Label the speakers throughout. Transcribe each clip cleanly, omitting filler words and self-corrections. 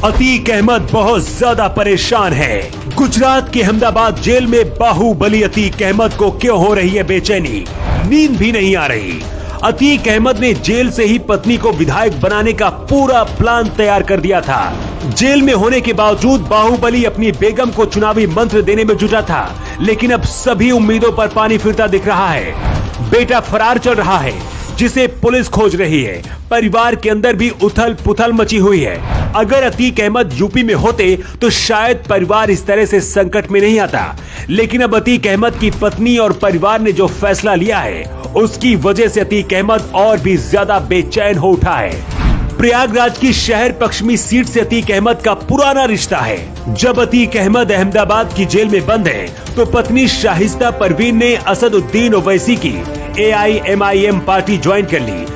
Speaker 1: अतीक अहमद बहुत ज्यादा परेशान है। गुजरात के अहमदाबाद जेल में बाहुबली अतीक अहमद को क्यों हो रही है बेचैनी, नींद भी नहीं आ रही। अतीक अहमद ने जेल से ही पत्नी को विधायक बनाने का पूरा प्लान तैयार कर दिया था। जेल में होने के बावजूद बाहुबली अपनी बेगम को चुनावी मंत्र देने में जुटा था, लेकिन अब सभी उम्मीदों पर पानी फिरता दिख रहा है। बेटा फरार चल रहा है जिसे पुलिस खोज रही है। परिवार के अंदर भी उथल पुथल मची हुई है। अगर अतीक अहमद यूपी में होते तो शायद परिवार इस तरह से संकट में नहीं आता, लेकिन अब अतीक अहमद की पत्नी और परिवार ने जो फैसला लिया है उसकी वजह से अतीक अहमद और भी ज्यादा बेचैन हो उठा है। प्रयागराज की शहर पश्चिमी सीट से अतीक अहमद का पुराना रिश्ता है। जब अतीक अहमद अहमदाबाद की जेल में बंद है तो पत्नी शाहिस्ता परवीन ने असदुद्दीन ओवैसी की AIMIM पार्टी ज्वाइन कर ली।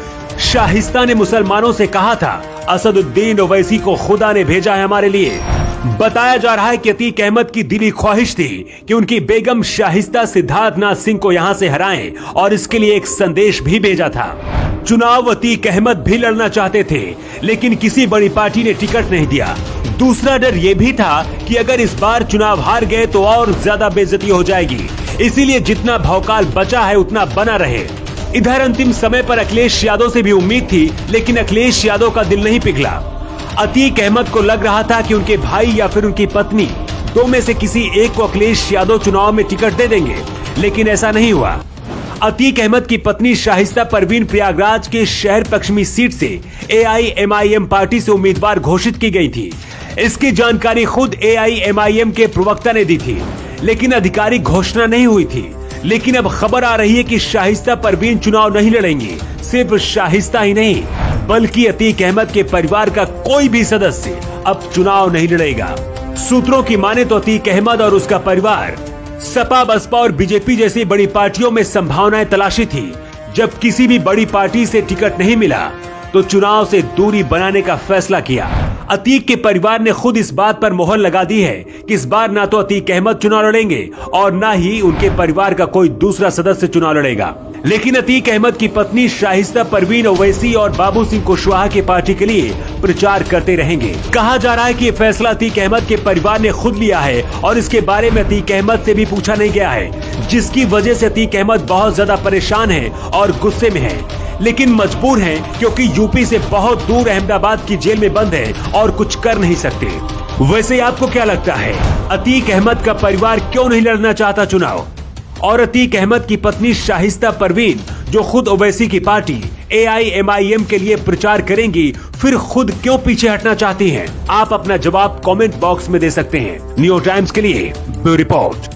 Speaker 1: शाहिस्ता ने मुसलमानों से कहा था, असदुद्दीन ओवैसी को खुदा ने भेजा है हमारे लिए। बताया जा रहा है कि अतीक अहमद की दिली ख्वाहिश थी कि उनकी बेगम शाहिस्ता सिद्धार्थनाथ सिंह को यहां से हराएं और इसके लिए एक संदेश भी भेजा था। चुनाव अतीक अहमद भी लड़ना चाहते थे, लेकिन किसी बड़ी पार्टी ने टिकट नहीं दिया। दूसरा डर ये भी था कि अगर इस बार चुनाव हार गए तो और ज्यादा बेइज्जती हो जाएगी, इसीलिए जितना भौकाल बचा है उतना बना रहे। इधर अंतिम समय पर अखिलेश यादव से भी उम्मीद थी, लेकिन अखिलेश यादव का दिल नहीं पिघला। अतीक अहमद को लग रहा था कि उनके भाई या फिर उनकी पत्नी, दो में से किसी एक को अखिलेश यादव चुनाव में टिकट दे देंगे, लेकिन ऐसा नहीं हुआ। अतीक अहमद की पत्नी शाहिस्ता परवीन प्रयागराज के शहर पश्चिमी सीट से AIMIM पार्टी से उम्मीदवार घोषित की गई थी। इसकी जानकारी खुद AIMIM के प्रवक्ता ने दी थी, लेकिन आधिकारिक घोषणा नहीं हुई थी। लेकिन अब खबर आ रही है कि शाहिस्ता परवीन चुनाव नहीं लड़ेंगी। सिर्फ शाहिस्ता ही नहीं, बल्कि अतीक अहमद के परिवार का कोई भी सदस्य अब चुनाव नहीं लड़ेगा। सूत्रों की माने तो अतीक अहमद और उसका परिवार सपा, बसपा और बीजेपी जैसी बड़ी पार्टियों में संभावनाएं तलाशी थी। जब किसी भी बड़ी पार्टी से टिकट नहीं मिला तो चुनाव से दूरी बनाने का फैसला किया। अतीक के परिवार ने खुद इस बात पर मोहर लगा दी है कि इस बार ना तो अतीक अहमद चुनाव लड़ेंगे और ना ही उनके परिवार का कोई दूसरा सदस्य चुनाव लड़ेगा। लेकिन अतीक अहमद की पत्नी शाहिस्ता परवीन ओवैसी और बाबू सिंह कुशवाहा की पार्टी के लिए प्रचार करते रहेंगे। कहा जा रहा है कि ये फैसला अतीक अहमद के परिवार ने खुद लिया है और इसके बारे में अतीक अहमद से भी पूछा नहीं गया है, जिसकी वजह से अतीक अहमद बहुत ज्यादा परेशान है और गुस्से में है। लेकिन मजबूर हैं क्योंकि यूपी से बहुत दूर अहमदाबाद की जेल में बंद है और कुछ कर नहीं सकते। वैसे आपको क्या लगता है, अतीक अहमद का परिवार क्यों नहीं लड़ना चाहता चुनाव? और अतीक अहमद की पत्नी शाहिस्ता परवीन, जो खुद ओवैसी की पार्टी AIMIM के लिए प्रचार करेंगी, फिर खुद क्यों पीछे हटना चाहती हैं? आप अपना जवाब कमेंट बॉक्स में दे सकते हैं। न्यूयॉर्क टाइम्स के लिए ब्यूरो रिपोर्ट।